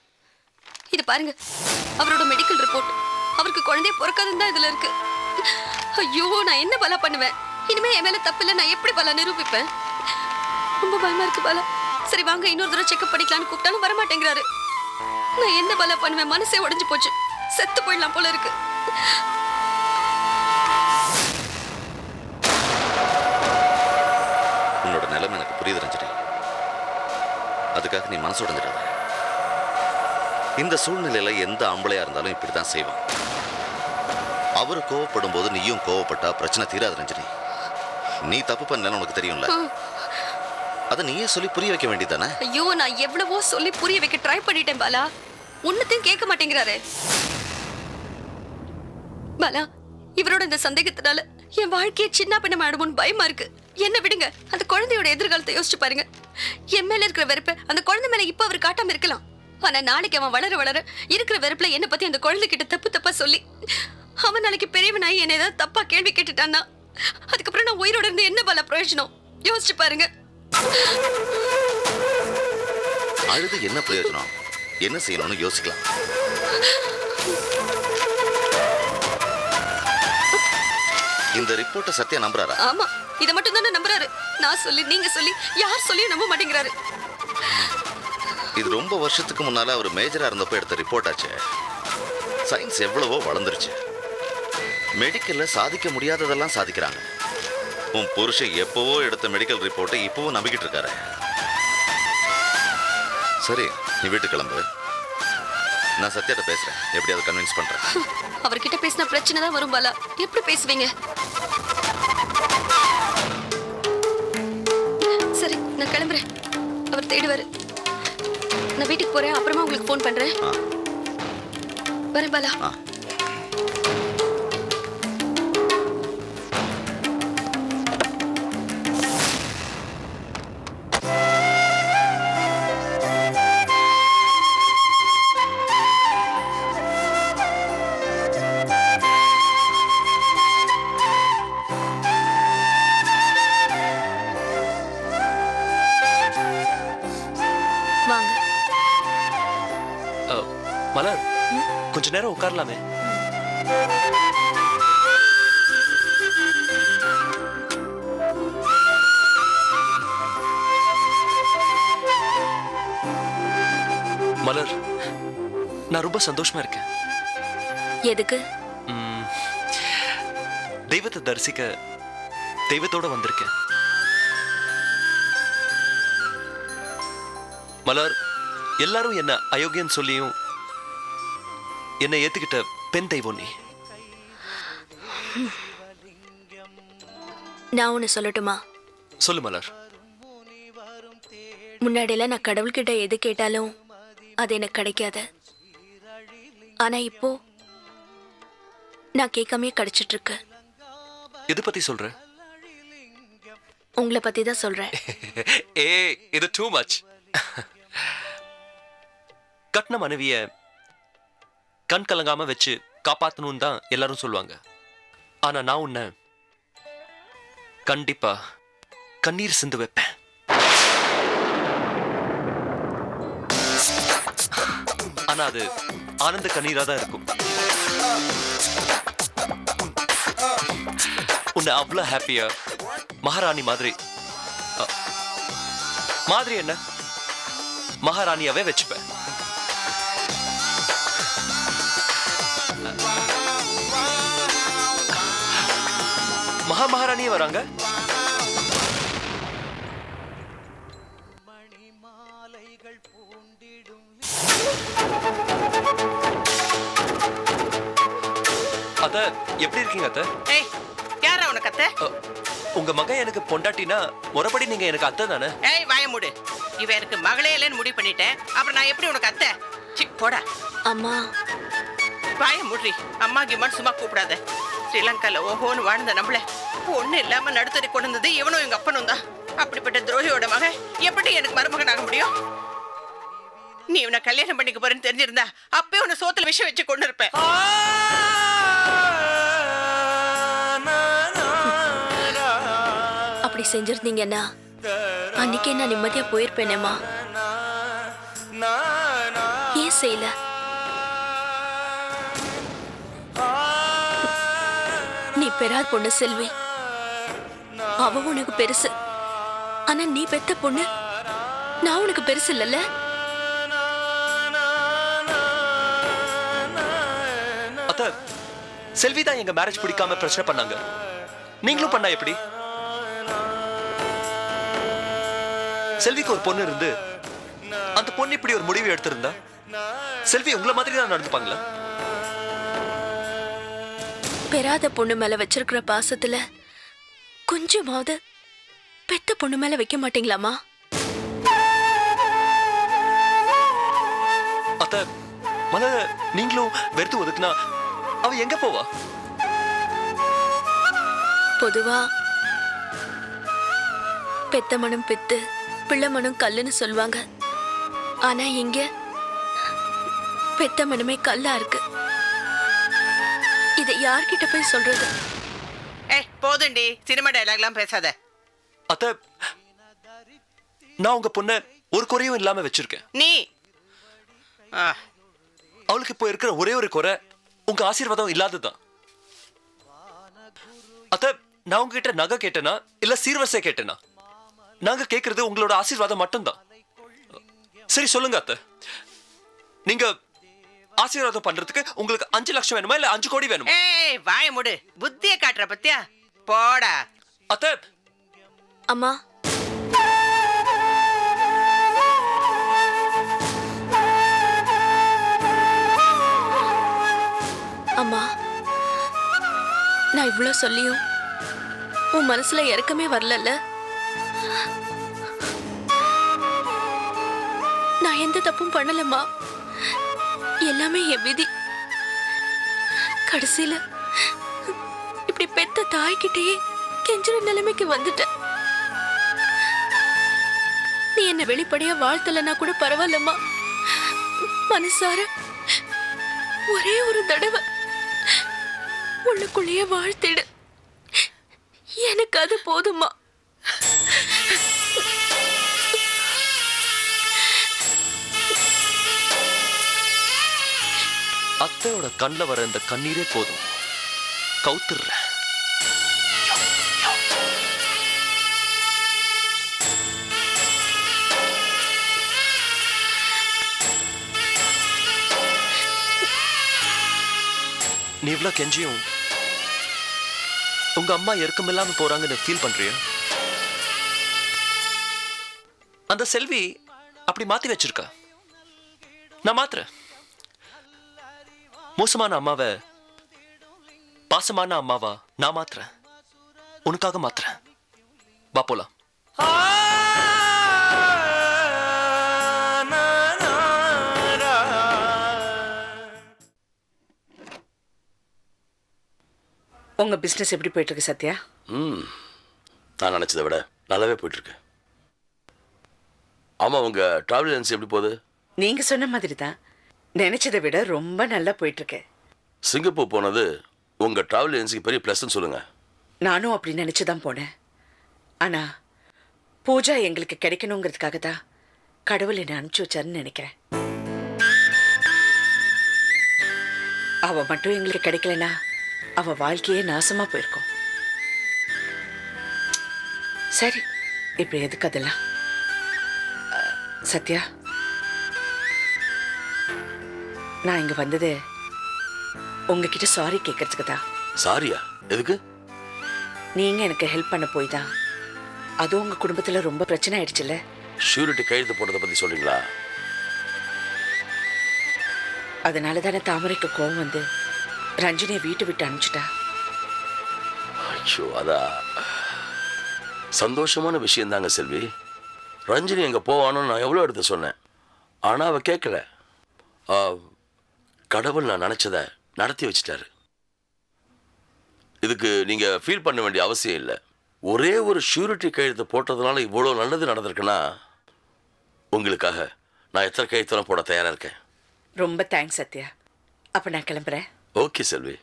இது பாருங்க, அவரோட மெடிக்கல் ரிப்போர்ட். அவருக்கு குழந்தையே பிறக்காதுன்னு தான் இதுல இருக்கு. ஐயோ, நான் என்ன பாலா பண்ணுவேன்? இனிமே என் மேல தப்பு இல்லை, நான் எப்படி பாலா நிரூபிப்பேன்? ரொம்ப பயமா இருக்கு பாலா. சரி வாங்க, இன்னொரு தடவை செக்அப் பண்ணிக்கலான்னு கூப்பிட்டாலும் வரமாட்டேங்கிறாரு. நான் என்ன பாலா பண்ணுவேன்? மனசே உடைஞ்சு போச்சு. செத்து போயிடலாம் போல இருக்கு. உன்னோட நிலைமை எனக்கு புரியுது ரஞ்சனி. அதுக்காக நீ மனசு உடைஞ்சிடாத. இந்த சூழ்நிலையில எந்த ஆம்பளையா இருந்தாலும் இப்படித்தான் செய்வான். அவரு கோவப்படும் போது நீயும் கோவப்பட்டா பிரச்சனை தீராது ரஞ்சனி. நீ தப்பு பண்ணலன்னு உனக்கு தெரியும்ல, அதை நீயே சொல்லி புரிய வைக்க வேண்டியதானே? ஐயோ, நான் எவ்வளவோ சொல்லி புரிய வைக்க ட்ரை பண்ணிட்டேன் பாலா. ஒன்னத்தையும் கேட்க மாட்டேங்கிறாரு பாலா. இவரோட இந்த சந்தேகத்தினால என் வாழ்க்கையை சின்ன பின்ன ஆடுமோன்னு பயமா இருக்கு. என்ன விடுங்க, அந்த குழந்தையோட எதிர்காலத்தை யோசிச்சு பாருங்க. என் மேல இருக்கிற வெறுப்பை அந்த குழந்தை மேல இப்ப அவர் காட்டாம இருக்கலாம். ஆனா நாளைக்கு அவன் வளர வளர இருக்கிற வெறுப்புல என்ன பத்தி அந்த குழந்தை கிட்ட தப்பா சொல்லி அவன் நாளைக்கு பெரியவனாயி என்ன ஏதாவது தப்பா கேள்வி கேட்டுட்டான்னா அதுக்கப்புறம் நான் உயிரோட இருந்து என்ன பல பிரயோஜனம்? யோசிச்சு பாருங்க. அழுது என்ன பிரயோஜனம்? என்ன செய்யணும்னு யோசிக்கலாம். இந்த ரிப்போர்ட்டை சத்யா நம்புறாரா? ஆமா, இத மட்டும் தானே நம்புறாரு. நான் சொல்லி நீங்க சொல்லி யார் சொல்லியும் நம்ப மாட்டேங்கிறாரு. இது ரொம்ப வருஷத்துக்கு முன்னால அவர் மேஜரா இருந்தப்போ எடுத்த ரிப்போர்ட் ஆச்சு. சயின்ஸ் எவ்வளவோ வளர்ந்துருச்சு. மெடிக்கல்ல சாதிக்க முடியாததெல்லாம் சாதிக்கிறாங்க. உன் புருஷன் எப்பவோ எடுத்த மெடிக்கல் ரிப்போர்ட்டை இப்பவும் நம்பிக்கிட்டு இருக்காரு. சரி, நீ வீட்டுக்கு கிளம்பு. நான் சத்யாட்ட பேசுறேன், எப்படியாவது கன்வின்ஸ் பண்றேன். அவர்கிட்ட பேசின பிரச்சனை தான் வரும் பாலா. எப்படி பேசுவீங்க? சரி, நான் கிளம்புறேன். அவர் தேடுவாரு. நான் வீட்டுக்கு போறேன், அப்புறமா உங்களுக்கு ஃபோன் பண்றேன். வரேன் பாலா. மலர், கொஞ்ச நேரம் உட்காரலாமே? மலர், நான் ரொம்ப சந்தோஷமா இருக்கேன். எதுக்கு? தெய்வத்தை தரிசிக்க தெய்வத்தோட வந்திருக்கேன். மலர், எல்லாரும் என்ன அயோக்கியன்னு சொல்லியும் என்னை ஏத்துக்கிட்ட பெண் தெய்வம் நீ. நான் ஒன்று சொல்லட்டுமா? சொல்லு மலர். முன்னாடியெல்லாம் நான் கடவுள்கிட்ட எது கேட்டாலும் அது எனக்கு கிடைக்காது. ஆனா இப்போ நான் கேட்காமே கிடைச்சிட்டு இருக்கு. எது பத்தி சொல்ற? உங்களை பத்தி தான் சொல்றேன். ஏய் இது டூ மச். கட்டின மனைவிய கண் கலங்காம வச்சு காப்பாத்தணும்னு தான் எல்லாரும் சொல்லுவாங்க. ஆனா நான் உன்னை கண்டிப்பா கண்ணீர் சிந்து வைப்பேன். ஆனா அது ஆனந்த கண்ணீரா தான் இருக்கும். உன்னை அவ்வளவு ஹாப்பியா மகாராணி மாதிரி மாதிரி என்ன மகாராணியாவே வச்சுப்பேன். மகாராணியே வராங்க. அத்த எப்படி இருக்கீங்க அத்த? ஏய் யாரா உனக்கு அத்தை? உங்க மகன் எனக்கு பொண்டாட்டினா முறைப்படி நீங்க எனக்கு அத்தை தானே? ஏய் வாய மூடு. இவ எனக்கு மகளே இல்லைன்னு முடிவு பண்ணிட்டேன். அப்புறம் நான் எப்படி உனக்கு அத்தை? சி போடா. அம்மா வாய மூடி. அம்மா கிம்மான்னு சும்மா கூப்பிடாத. ஸ்ரீலங்கால ஓஹோன்னு வாழ்ந்த நம்மள ஒண்ணு இல்லாம நடுத்தறி கொண்டு வந்தது இவனும் எங்க அப்பனும் தான். அப்படிப்பட்ட துரோகியோட மகன் எப்படி எனக்கு மருமகன் ஆக முடியும்? நீ இவனை கல்யாணம் பண்ணிக்க போறேன்னு தெரிஞ்சிருந்தா அப்பவே உன்னை சோத்துல விஷம் வச்சு கொண்டு இருப்பேன். அப்படி செஞ்சிருந்தீங்கன்னா அன்னைக்கே நான் நிம்மதியா போயிருப்பேனேம்மா. ஏன் செய்யல? நீ பெறாத பொண்ணு செல்வி, அவ உனக்கு பெருசு. ஆனா நீ பெத்த பொண்ணு நான் உனக்கு பெருசு இல்லல்ல? அத்த செல்வி தான் எங்க மேரேஜ் பிடிக்காம பிரச்சனை பண்ணாங்க. நீங்களும் பண்ணா எப்படி? செல்விக்கு ஒரு பொண்ணு இருந்து அந்த பொண்ணு இப்படி ஒரு முடிவு எடுத்திருந்தா செல்வி உங்களை மாதிரி தான் நடந்துப்பாங்களா? பெறாத பொண்ணு மேல வச்சிருக்கிற பாசத்துல கொஞ்சமாவது பெத்த பொண்ணு மேல வைக்க மாட்டீங்களாமா? அத்த மல நீங்களும் வெறுத்து ஒதுக்குனா அவ எங்க போவா? பொதுவா பெத்த மனம் பித்து பிள்ளை மனம் கல்லுன்னு சொல்லுவாங்க. ஆனா இங்க பெத்த மனமே கல்லா இருக்கு. இதை யார்கிட்ட போய் சொல்றது? ஏய் போதுண்டி, சினிமா டயலாக்லாம் பேசாத. அத்த நான் உங்க பொண்ண ஒரு குறையும் இல்லாம வச்சிருக்கேன். நீ அவளுக்கு இப்போ இருக்கிற ஒரே ஒரு குறை உங்க ஆசீர்வாதம் இல்லாததுதான். அத்த நான் உங்ககிட்ட நகை கேட்டேனா இல்ல சீர்வரிசை கேட்டேனா? நாங்க கேட்கறது உங்களோட ஆசீர்வாதம் மட்டும்தான். சரி சொல்லுங்க அத்த, நீங்க ஆசீர்வாதம் பண்றதுக்கு உங்களுக்கு 5 லட்சம் வேணுமா இல்ல 5 கோடி வேணுமா? ஏய் வாய மூடு. புத்திய காட்டுற பத்தியா? போடா. அத்த அம்மா அம்மா, நான் இவ்வளவு சொல்லியும் உன் மனசுல இறக்கமே வரல. நான் எந்த தப்பும் பண்ணலம்மா. எல்லாமே என் விதி. கடைசியில இப்படி பெத்த தாய்கிட்டயே கெஞ்சுற நிலைமைக்கு வந்துட்டேன். நீ என்ன வெளிப்படையா வாழ்த்தலன்னா கூட பரவாயில்லம்மா. மனசார ஒரே ஒரு தடவை உள்ளுக்குள்ளேயே வாழ்த்திடு. எனக்கு அது போதுமா. அத்தையோட கண்ணில் வர இந்த கண்ணீரே போதும். கவுத்துற நீ இவ்வளவு கெஞ்சியும் உங்க அம்மா இறக்கமில்லாம போறாங்கன்னு ஃபீல் பண்றியா? அந்த செல்வி அப்படி மாத்தி வச்சிருக்கா. நான் மாத்துறேன். மோசமான அம்மாவை பாசமான அம்மாவா நான் மாத்துறேன். உனக்காக மாத்துறேன். வா போலாம். உங்க பிசினஸ் எப்படி போயிட்டு இருக்கு சத்யா? நான் நினைச்சதை விட நல்லாவே போயிட்டு இருக்கு. ஆமா, உங்க டிராவல் ஏஜென்சி எப்படி போகுது? நீங்க சொன்ன மாதிரி தான், நினைச்சதை விட ரொம்ப நல்லா போயிட்டு இருக்கு. சிங்கப்பூர் போனது உங்க டிராவல் ஏஜென்சிக்கு பெரிய ப்ளஸ்ன்னு சொல்லுங்க. நானும் அப்படி நினைச்சுதான் போனேன். ஆனா பூஜா எங்களுக்கு கிடைக்கணுங்கிறதுக்காக தான் கடவுள் என்னை அனுப்பிச்சு வச்சாருன்னு நினைக்கிறேன். அவ மட்டும் எங்களுக்கு கிடைக்கலனா அவ வாழ்க்கையே நாசமா போயிருக்கும். சரி, இப்ப எதுக்கு அதெல்லாம்? சத்யா, நான் இங்க வந்தது உங்ககிட்ட சாரி கேட்கறதுக்கு தான். சாரியா? எதுக்கு? நீங்க எனக்கு ஹெல்ப் பண்ண போய் தான் அதுவும் உங்க குடும்பத்துல ரொம்ப பிரச்சனை ஆயிடுச்சுல்ல. ஷூரிட்டி கையெழுத்து போட்டதை பத்தி சொல்றீங்களா? அதனால தானே தாமரைக்கு கோவம் வந்து ரஞ்சினியை வீட்டை விட்டு அனுப்பிச்சிட்டா. ஐயோ, அதா சந்தோஷமான விஷயம் தாங்க செல்வி. ரஞ்சினி எங்க போவானு நான் எவ்வளோ எடுத்து சொன்னேன், ஆனா அவ கேட்கல. கடவுள் நான் நினைச்சத நடத்தி வச்சிட்டாரு. இதுக்கு நீங்க ஃபீல் பண்ண வேண்டிய அவசியம் இல்லை. ஒரே ஒரு ஷூரிட்டி கையெழுத்து போட்டதுனால இவ்வளோ நல்லது நடந்திருக்குன்னா உங்களுக்காக நான் எத்தனை கையெழுத்தெல்லாம் போட தயாரா இருக்கேன். ரொம்ப தேங்க்ஸ் சத்யா. அப்ப நான் கிளம்புறேன். ஓகே செல்வி.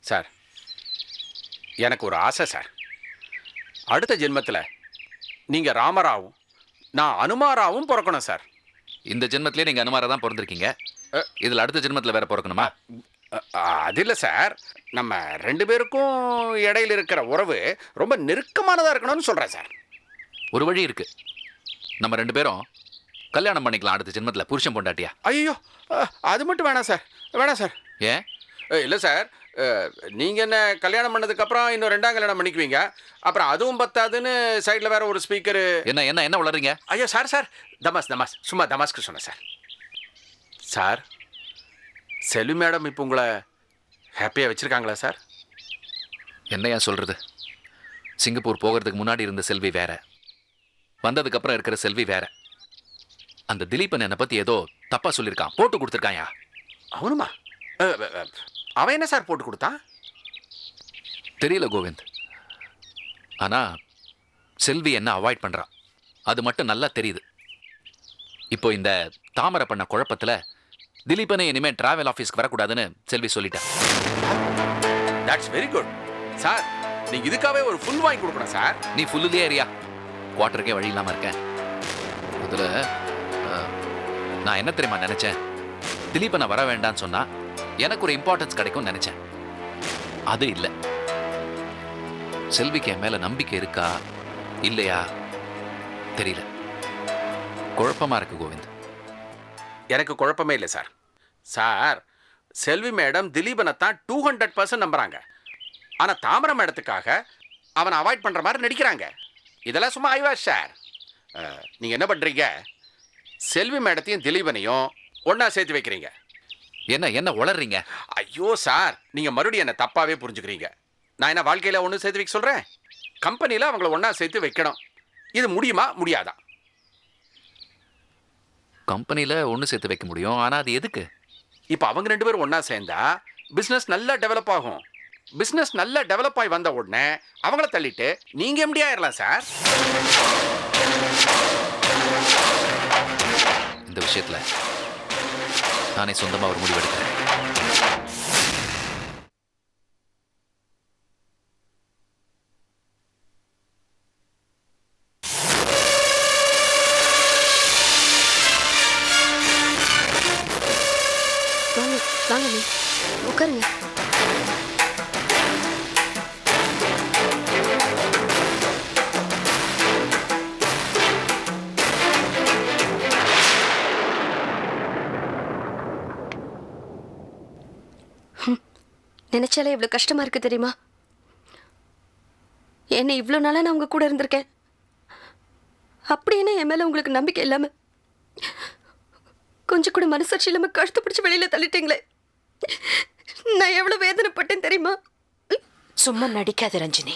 சார், எனக்கு ஒரு ஆசை சார். அடுத்த ஜென்மத்தில் நீங்கள் ராமராவும் நான் அனுமாராவும் பிறக்கணும் சார். இந்த ஜென்மத்திலே நீங்கள் அனுமாரா தான் பிறந்திருக்கீங்க. இதில் அடுத்த ஜென்மத்தில் வேற பிறக்கணுமா? அது இல்லை சார், நம்ம ரெண்டு பேருக்கும் இடையில இருக்கிற உறவு ரொம்ப நெருக்கமானதாக இருக்கணும்னு சொல்கிறேன் சார். ஒரு வழி இருக்கு. நம்ம ரெண்டு பேரும் கல்யாணம் பண்ணிக்கலாம் அடுத்த ஜென்மத்தில், புருஷன் பொண்டாட்டியா. ஐயோ, அது மட்டும் வேணாம் சார், வேணாம் சார். ஏன்? இல்லை சார், நீங்கள் என்ன கல்யாணம் பண்ணதுக்கப்புறம் இன்னும் ரெண்டாம் கல்யாணம் பண்ணிக்குவீங்க. அப்புறம் அதுவும் பத்தாதுன்னு சைடில் வேற ஒரு ஸ்பீக்கரு. என்ன என்ன என்ன வளர்றீங்க? ஐயோ சார், சார் தமாஸ் தமாஸ், சும்மா தமாஸ்க்கு சொன்னேன் சார். சார், செல்வி மேடம் இப்போ உங்களை ஹாப்பியாக வச்சுருக்காங்களா சார்? என்னையா சொல்கிறது? சிங்கப்பூர் போகிறதுக்கு முன்னாடி இருந்த செல்வி வேற, வந்ததுக்கப்புறம் இருக்கிற செல்வி வேற. அந்த திலீபன் என்னை பற்றி ஏதோ தப்பாக சொல்லியிருக்கான், போட்டு கொடுத்துருக்காயா. அவனுமா? அவன் என்ன சார் போட்டு கொடுத்தான்? தெரியல கோவிந்த். ஆனால் செல்வி என்ன அவாய்ட் பண்ணுறான் அது மட்டும் நல்லா தெரியுது. இப்போ இந்த தாமரை பண்ண குழப்பத்தில் திலீபனை இனிமேல் டிராவல் ஆஃபீஸ்க்கு வரக்கூடாதுன்னு செல்வி சொல்லிட்டான். That's very good sir. நீங்கள் இதுக்காகவே ஒரு ஃபுல் வாங்கி கொடுக்கணும் சார். நீ ஃபுல்லுலேயே ஏரியா, குவார்ட்டருக்கே வழி இல்லாமல் இருக்கேன். அதில் நான் என்ன தெரியுமா நினச்சேன், திலீபனை வர வேண்டான்னு சொன்னால் எனக்கு ஒரு இம்பார்ட்டன்ஸ் கிடைக்கும்னு நினச்சேன். அது இல்லை. செல்விக்கு என் மேலே நம்பிக்கை இருக்கா இல்லையா தெரியல. குழப்பமாக இருக்கு கோவிந்த். எனக்கு குழப்பமே இல்லை சார். சார், செல்வி மேடம் திலீபனை தான் 200% நம்புறாங்க. ஆனால் தாமரை மேடத்துக்காக அவனை அவாய்ட் பண்ணுற மாதிரி நடிக்கிறாங்க. இதெல்லாம் சும்மா ஆய்வாஷ் சார். நீங்கள் என்ன பண்ணுறீங்க, செல்வி மேடத்தையும் திலீபனையும் ஒன்றா சேர்த்து வைக்கிறீங்க. என்ன என்ன உளறீங்க? ஐயோ சார், நீங்கள் மறுபடியும் என்ன தப்பாகவே புரிஞ்சுக்கிறீங்க. நான் என்ன வாழ்க்கையில் ஒன்று சேர்த்து வைக்க சொல்கிறேன்? கம்பெனியில் அவங்கள ஒன்றா சேர்த்து வைக்கணும். இது முடியுமா முடியாதா? கம்பெனியில் ஒன்று சேர்த்து வைக்க முடியும், ஆனால் அது எதுக்கு? இப்போ அவங்க ரெண்டு பேரும் ஒன்றா சேர்ந்தா பிஸ்னஸ் நல்லா டெவலப் ஆகும். பிஸ்னஸ் நல்லா டெவலப் ஆகி வந்த உடனே அவங்கள தள்ளிட்டு நீங்கள் எம்டி ஆயிடலாம் சார். இந்த விஷயத்தில் நானே சொந்தமாக ஒரு முடிவெடுக்கிறேன். வாங்க நீ உட்காருங்க. நினைச்சாலே இவ்வளவு கஷ்டமா இருக்கு தெரியுமா? என்ன இவ்வளவு நாளா நான் உங்க கூட இருந்திருக்கேன். அப்படி என்ன என் மேல உங்களுக்கு நம்பிக்கை இல்லாம கொஞ்சம் கூட மனசாட்சி இல்லாம கழுத்து பிடிச்சு வெளியில தள்ளிட்டீங்களே. நான் எவ்வளவு வேதனைப்பட்டேன் தெரியுமா? சும்மா நடிக்காத ரஞ்சினி.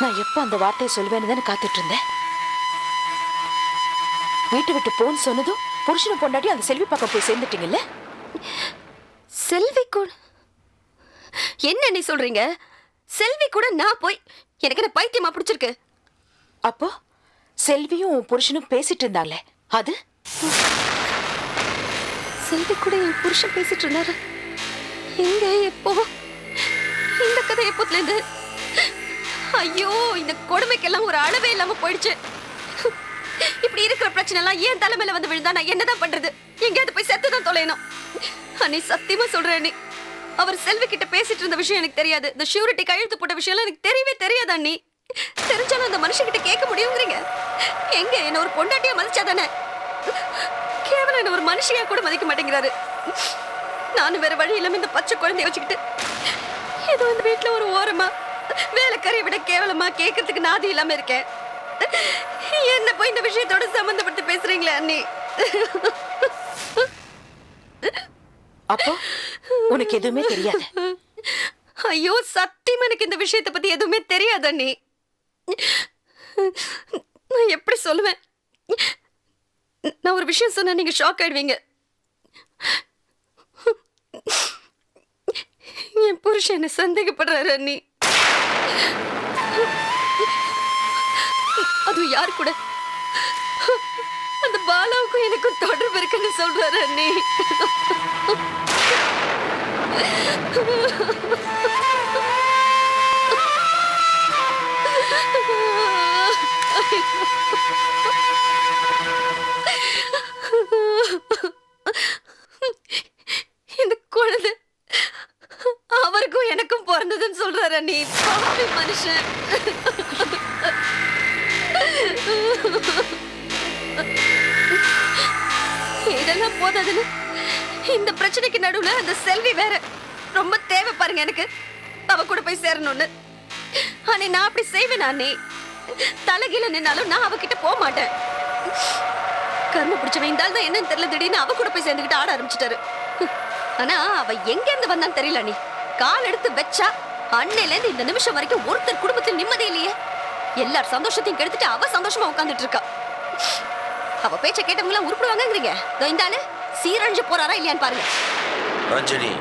நான் எப்ப அந்த வார்த்தையை சொல்வேன்னு தானே காத்துட்டு இருந்தேன். வீட்டு விட்டு போன்னு சொன்னதும் புருஷனை பொண்டாட்டி அந்த செல்வி பக்கம் போய் சேர்ந்துட்டீங்கல்ல? செல்வி கூட என்ன நீ சொல்றீங்க? செல்வி கூட நான் போய் எனக்கு என்ன பைத்தியமா பிடிச்சிருக்கு? அப்போ செல்வியும் உன் புருஷனும் பேசிட்டு இருந்தாங்களே அது? செல்வி கூட என் புருஷன் பேசிட்டு இருந்தாரு. எங்க எப்போ? இந்த கதை எப்போத்துல இருந்து? ஐயோ, இந்த கொடுமைக்கெல்லாம் ஒரு அளவே இல்லாம போயிடுச்சு. இப்படி இருக்கிற பிரச்சனை எல்லாம் ஏன் தலைமையில வந்து விழுந்தா நான் என்னதான் பண்றது? எங்கேயாவது போய் செத்துதான் தொலையணும். அண்ணி சத்தியமா சொல்றேன், நீ அவர் செல்வி கிட்ட பேசிட்டு இருந்த விஷயம் எனக்கு தெரியாது. இந்த ஷூரிட்டி கையெழுத்து போட்ட விஷயம் எனக்கு தெரியவே தெரியாது அண்ணி. தெரிஞ்சாலும் அந்த மனுஷன் கிட்ட கேட்க முடியுங்கிறீங்க? எங்க என்ன ஒரு பொண்டாட்டியா மதிச்சாதானே? கேவலம் என்ன ஒரு மனுஷியா கூட மதிக்க மாட்டேங்கிறாரு. நானும் வேற வழி இல்லாம இந்த பச்சை குழந்தைய வச்சுக்கிட்டு ஏதோ இந்த வீட்டுல ஒரு ஓரமா வேலைக்காரியை விட கேவலமா கேட்கறதுக்கு நாதி இல்லாம இருக்கேன். என்ன போய் இந்த விஷயத்தோட சம்பந்தப்பட்டு பேசுறீங்களே அண்ணி? அப்போ உனக்கு எதுவுமே தெரியாது? ஐயோ, சத்தியமா எனக்கு இந்த விஷயத்தை பத்தி எதுவுமே தெரியாது அண்ணி. நான் எப்படி சொல்லுவேன்? நான் ஒரு விஷயம் சொன்னா நீங்க ஷாக் ஆயிடுவீங்க. என் புருஷன் என்ன சந்தேகப்படுறாரு அண்ணி. அது யார் கூட? அந்த பாலாவுக்கும் எனக்கும் தொடர்பு இருக்குன்னு சொல்றாரு அண்ணி. இந்த குழந்தை அவருக்கும் எனக்கும் பிறந்ததுன்னு சொல்றாரு அண்ணி. பாவி மனுஷன். இதெல்லாம் போதாதுன்னு இந்த பிரச்சனைக்கு நடுவுல அந்த செல்வி வேற ரொம்ப தேவை பாருங்க எனக்கு. அவ கூட போய் சேரணும்னு. ஆனா நான் அப்படி செய்வேன் அண்ணி. தலைகீழ நின்னாலும் நான் அவகிட்ட போக மாட்டேன். கர்ம பிடிச்சவன் இருந்தாலும் தான் என்னன்னு தெரியல, திடீர்னு அவ கூட போய் சேர்ந்துக்கிட்டு ஆட ஆரம்பிச்சிட்டாரு. ஆனா அவ எங்க இருந்து வந்தான்னு தெரியல அண்ணி. கால் எடுத்து வச்சா அன்னையில இருந்து இந்த நிமிஷம் வரைக்கும் ஒருத்தர் குடும்பத்தில் நிம்மதி இல்லையே. எல்லார் சந்தோஷத்தையும் கெடுத்துட்டு அவ சந்தோஷமா உட்கார்ந்துட்டு இருக்கா. அவ பேச்ச கேட்டவங்க எல்லாம் உருப்படுவாங்கங்கிறீங்க. இந்த ஆளு சீரழிஞ்சு போறாரா இல்லையான்னு பாருங்க. Ranjani,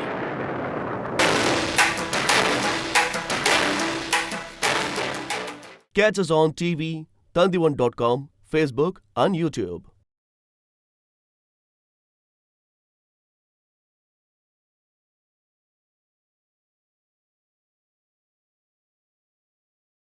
Catch us on TV, Tandivan.com, Facebook and YouTube.